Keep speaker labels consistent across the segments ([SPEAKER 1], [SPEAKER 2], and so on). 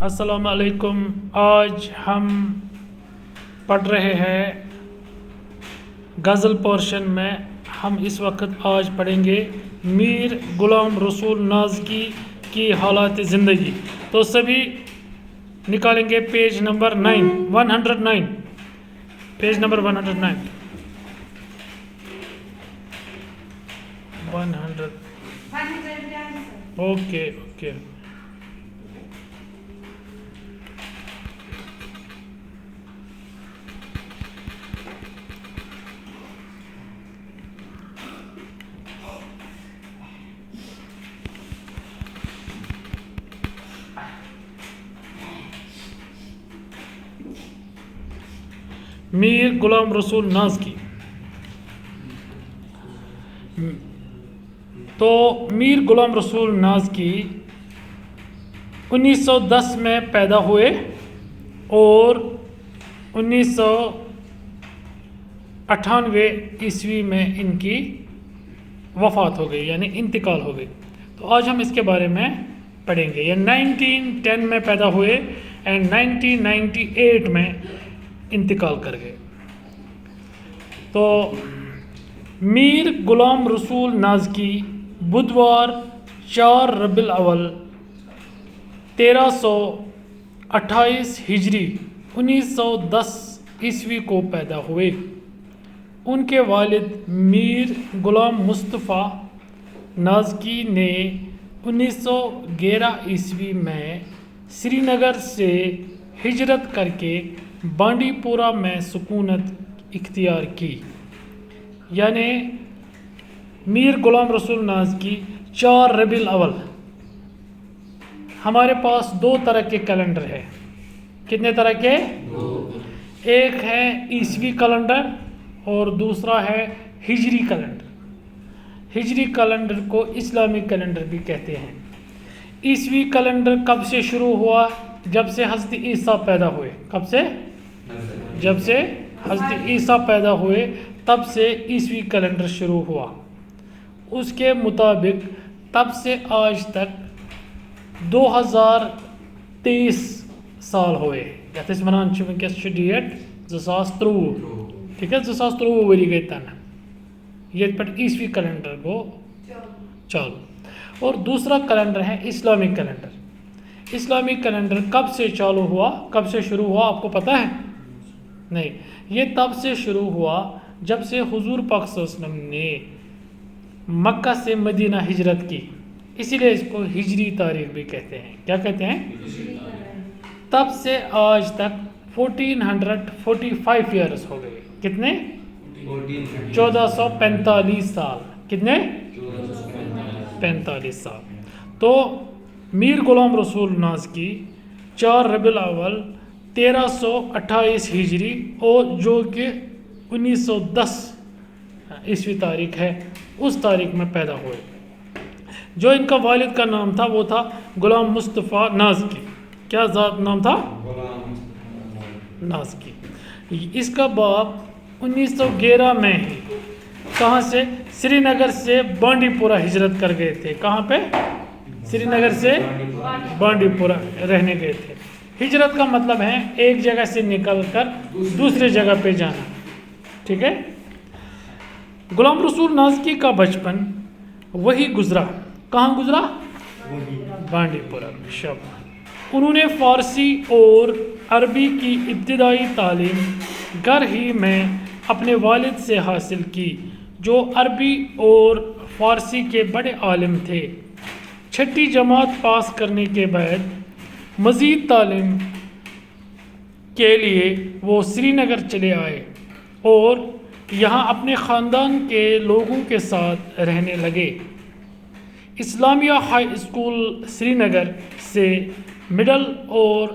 [SPEAKER 1] السلام علیکم۔ آج ہم پڑھ رہے ہیں غزل پورشن میں۔ ہم اس وقت آج پڑھیں گے میر غلام رسول نازکی کی حالات زندگی۔ تو سبھی نکالیں گے page number 109، page number 109 okay. Mir Ghulam Rasool نازکی۔ تو میر غلام رسول نازکی 1910 میں پیدا ہوئے اور 1998 عیسوی میں ان کی وفات ہو گئی، یعنی انتقال ہو گئی۔ تو آج ہم اس کے بارے میں پڑھیں گے۔ یہ 1910 میں پیدا ہوئے اینڈ 1998 میں انتقال کر گئے۔ تو میر غلام رسول نازکی بدھوار 4 ربیع الاول 1328 ہجری 1910 عیسوی کو پیدا ہوئے۔ ان کے والد میر غلام مصطفیٰ نازکی نے 1911 عیسوی میں سری نگر سے ہجرت کر کے بانڈی پورہ میں سکونت اختیار کی۔ یعنی میر غلام رسول نازکی 4 ربیع الاول۔ ہمارے پاس 2 طرح کے کیلنڈر ہے۔ کتنے طرح کے؟ 2۔ ایک ہے عیسوی کیلنڈر اور دوسرا ہے ہجری کیلنڈر۔ ہجری کیلنڈر کو اسلامی کیلنڈر بھی کہتے ہیں۔ عیسوی کیلنڈر کب سے شروع ہوا؟ جب سے حضرت عیسیٰ پیدا ہوئے۔ کب سے؟ جب سے حضرت عیسیٰ پیدا ہوئے تب سے عیسوی کیلنڈر شروع ہوا۔ اس کے مطابق تب سے آج تک 2023 سال ہوئے۔ یتھ أسۍ ونان چھِ ونکیس چھُ ڈیٹ 2023۔ ٹھیک ہے، 2023 ؤری گئی تنہٕ ییٚتہِ پٮ۪ٹھ عیسوی کیلنڈر گو چالو۔ اور دوسرا کیلنڈر ہے اسلامی کیلنڈر۔ اسلامی کیلنڈر کب سے چالو ہوا، کب سے شروع ہوا، آپ کو پتہ ہے؟ نہیں، یہ تب سے شروع ہوا جب سے حضور پاک صلی اللہ علیہ وسلم نے مکہ سے مدینہ ہجرت کی، اسی لیے اس کو ہجری تاریخ بھی کہتے ہیں۔ کیا کہتے ہیں؟ تب سے آج تک 1445 ایئرس ہو گئے۔ کتنے؟ 1445 سال۔ کتنے؟ 45 سال۔ تو میر غلام رسول نازکی 4 ربیع الاول 1328 ہجری اور جو کہ 1910 عیسوی تاریخ ہے، اس تاریخ میں پیدا ہوئے۔ جو ان کا والد کا نام تھا وہ تھا غلام مصطفیٰ نازکی۔ کیا ذات نام تھا؟ نازکی۔ اس کا باپ 1911 میں ہی کہاں سے؟ سری نگر سے بانڈی پورہ ہجرت کر گئے تھے۔ کہاں پہ؟ سری نگر سے بانڈی پورہ رہنے گئے تھے۔ ہجرت کا مطلب ہے ایک جگہ سے نکل کر دوسرے جگہ پہ جانا۔ ٹھیک ہے۔ غلام رسول نازکی کا بچپن وہی گزرا۔ کہاں گزرا؟ بانڈی پورہ میں۔ شاباش۔ انہوں نے فارسی اور عربی کی ابتدائی تعلیم گھر ہی میں اپنے والد سے حاصل کی، جو عربی اور فارسی کے بڑے عالم تھے۔ 6ٹھی جماعت پاس کرنے کے بعد مزید تعلیم کے لیے وہ سری نگر چلے آئے اور یہاں اپنے خاندان کے لوگوں کے ساتھ رہنے لگے۔ اسلامیہ ہائی اسکول سری نگر سے مڈل اور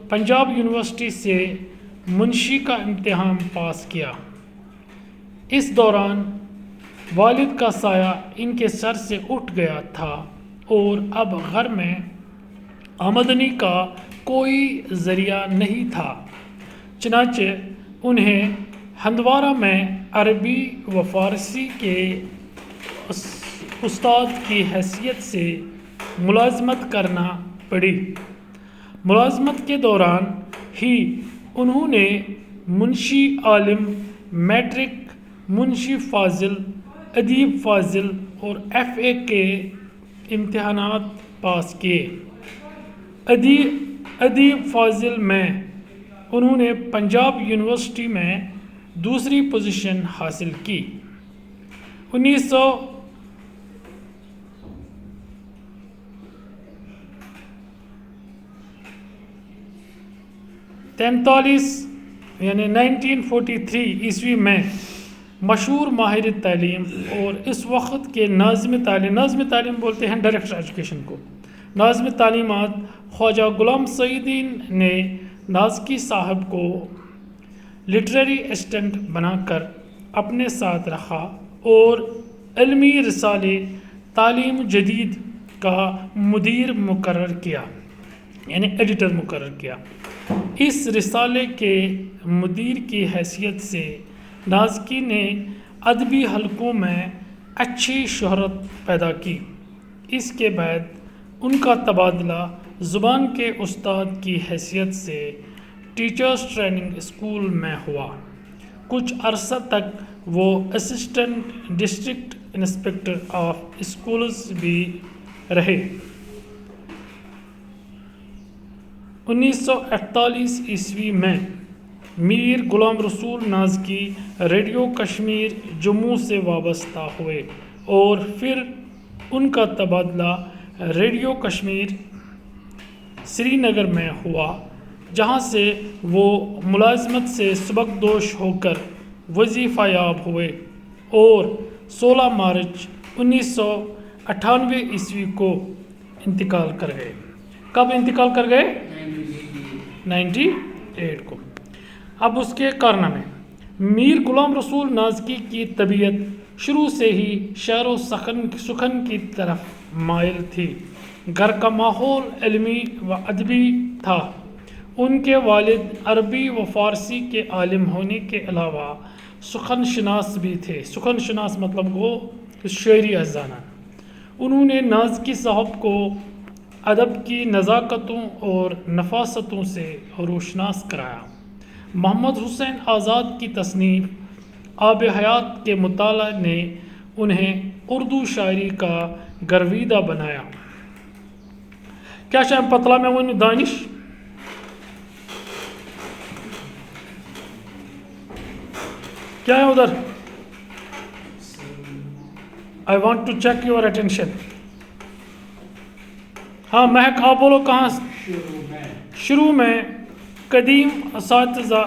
[SPEAKER 1] پنجاب یونیورسٹی سے منشی کا امتحان پاس کیا۔ اس دوران والد کا سایہ ان کے سر سے اٹھ گیا تھا اور اب گھر میں آمدنی کا کوئی ذریعہ نہیں تھا، چنانچہ انہیں ہندوارہ میں عربی و فارسی کے استاد کی حیثیت سے ملازمت کرنا پڑی۔ ملازمت کے دوران ہی انہوں نے منشی عالم، میٹرک، منشی فاضل، ادیب فاضل اور FA کے امتحانات پاس کیے۔ ادیب فاضل میں انہوں نے پنجاب یونیورسٹی میں دوسری پوزیشن حاصل کی۔ 1943 عیسوی میں مشہور ماہر تعلیم اور اس وقت کے ناظم تعلیم بولتے ہیں ڈائریکٹر ایجوکیشن کو، ناظم تعلیمات خواجہ غلام سعیدین نے نازکی صاحب کو لٹریری اسسٹنٹ بنا کر اپنے ساتھ رکھا اور علمی رسالے تعلیم جدید کا مدیر مقرر کیا، یعنی ایڈیٹر مقرر کیا۔ اس رسالے کے مدیر کی حیثیت سے نازکی نے ادبی حلقوں میں اچھی شہرت پیدا کی۔ اس کے بعد ان کا تبادلہ زبان کے استاد کی حیثیت سے ٹیچرز ٹریننگ اسکول میں ہوا۔ کچھ عرصہ تک وہ assistant district inspector of schools بھی رہے۔ 1948 عیسوی میں میر غلام رسول نازکی ریڈیو کشمیر جموں سے وابستہ ہوئے اور پھر ان کا تبادلہ ریڈیو کشمیر سری نگر میں ہوا، جہاں سے وہ ملازمت سے سبکدوش ہو کر وظیفہ یاب ہوئے اور 16 مارچ 1998 عیسوی کو انتقال کر گئے۔ کب انتقال کر گئے؟ 98 کو۔ اب اس کے کارنامے۔ میر غلام رسول نازکی کی طبیعت شروع سے ہی شعر و سخن کی طرف مائل تھی۔ گھر کا ماحول علمی و ادبی تھا۔ ان کے والد عربی و فارسی کے عالم ہونے کے علاوہ سخن شناس بھی تھے۔ سخن شناس مطلب وہ شعری ازانہ۔ انہوں نے نازکی صاحب کو ادب کی نزاکتوں اور نفاستوں سے روشناس کرایا۔ محمد حسین آزاد کی تصنیف آب حیات کے مطالعہ نے انہیں اردو شاعری کا گرویدہ بنایا۔ کیا شام پتلا میں ون دانش کیا ہے ادھر؟ I want to check your attention۔ ہاں مہک آپ بولو کہاں؟ شروع میں قدیم اساتذہ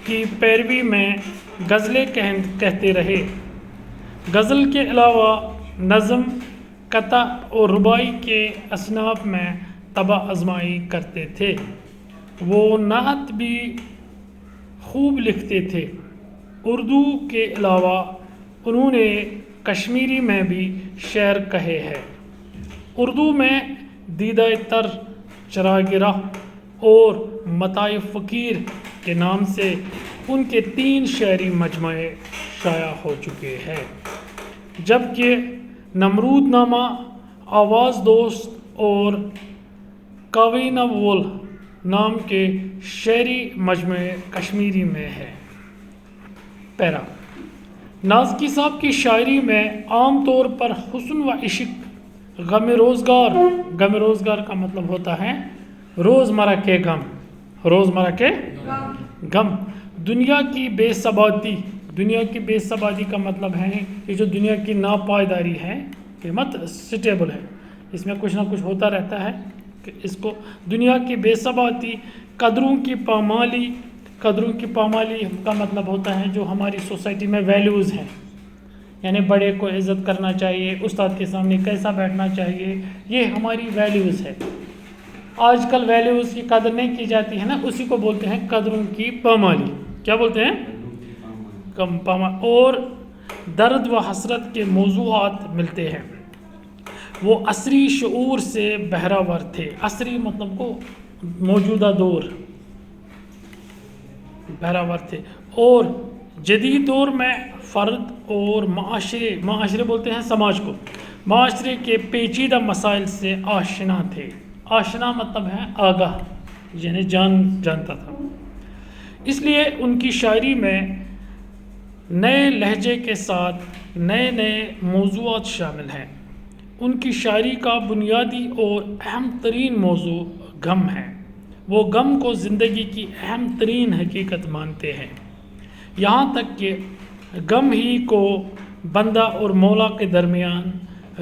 [SPEAKER 1] کی پیروی میں غزلیں کہتے رہے۔ غزل کے علاوہ نظم، قطع اور رباعی کے اصناف میں طبع آزمائی کرتے تھے۔ وہ نعت بھی خوب لکھتے تھے۔ اردو کے علاوہ انہوں نے کشمیری میں بھی شعر کہے ہیں۔ اردو میں دیدہ تر، چراغ راہ اور متاع فقیر کے نام سے ان کے 3 شعری مجموعے شائع ہو چکے ہیں، جبکہ نمرود نامہ، آواز دوست اور کاوینہ وول نام کے شعری مجموعے کشمیری میں ہیں۔ پیرا نازکی صاحب کی شاعری میں عام طور پر حسن و عشق، غم روزگار کا مطلب ہوتا ہے روزمرہ کے غم، روزمرہ کے غم، دنیا کی بے ثباتی کا مطلب ہے کہ جو دنیا کی ناپائیداری ہے، کہ مت سٹیبل ہے، اس میں کچھ نہ کچھ ہوتا رہتا ہے، کہ اس کو دنیا کی بے ثباتی، قدروں کی پامالی کا مطلب ہوتا ہے جو ہماری سوسائٹی میں ویلیوز ہیں، یعنی بڑے کو عزت کرنا چاہیے، استاد کے سامنے کیسا بیٹھنا چاہیے، یہ ہماری ویلیوز ہے۔ آج کل ویلیوز کی قدر نہیں کی جاتی ہے نا، اسی کو بولتے ہیں قدروں کی پامالی۔ کیا بولتے ہیں؟ کم پامالی۔ اور درد و حسرت کے موضوعات ملتے ہیں۔ وہ عصری شعور سے بہرہور تھے۔ عصری مطلب کو موجودہ دور، بہرہور تھے، اور جدید دور میں فرد اور معاشرے بولتے ہیں سماج کو، معاشرے کے پیچیدہ مسائل سے آشنا تھے. آشنا مطلب ہے آگاہ، یعنی جانتا تھا. اس لیے ان کی شاعری میں نئے لہجے کے ساتھ نئے موضوعات شامل ہیں. ان کی شاعری کا بنیادی اور اہم ترین موضوع غم ہے. وہ غم کو زندگی کی اہم ترین حقیقت مانتے ہیں، یہاں تک کہ غم ہی کو بندہ اور مولا کے درمیان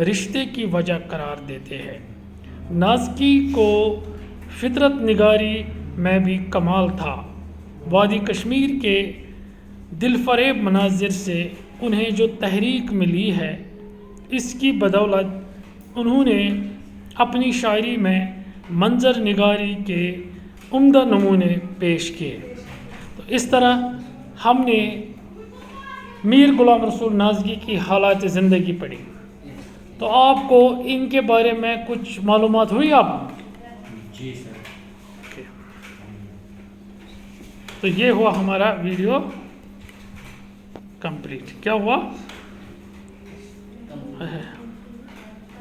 [SPEAKER 1] رشتے کی وجہ قرار دیتے ہیں. نازکی کو فطرت نگاری میں بھی کمال تھا. وادی کشمیر کے دل فریب مناظر سے انہیں جو تحریک ملی ہے، اس کی بدولت انہوں نے اپنی شاعری میں منظر نگاری کے عمدہ نمونے پیش کیے. تو اس طرح ہم نے میر غلام رسول نازکی کی حالات زندگی پڑھی. تو آپ کو ان کے بارے میں کچھ معلومات ہوئی آپ؟
[SPEAKER 2] جی سر.
[SPEAKER 1] تو یہ ہوا ہمارا ویڈیو کمپلیٹ. کیا ہوا؟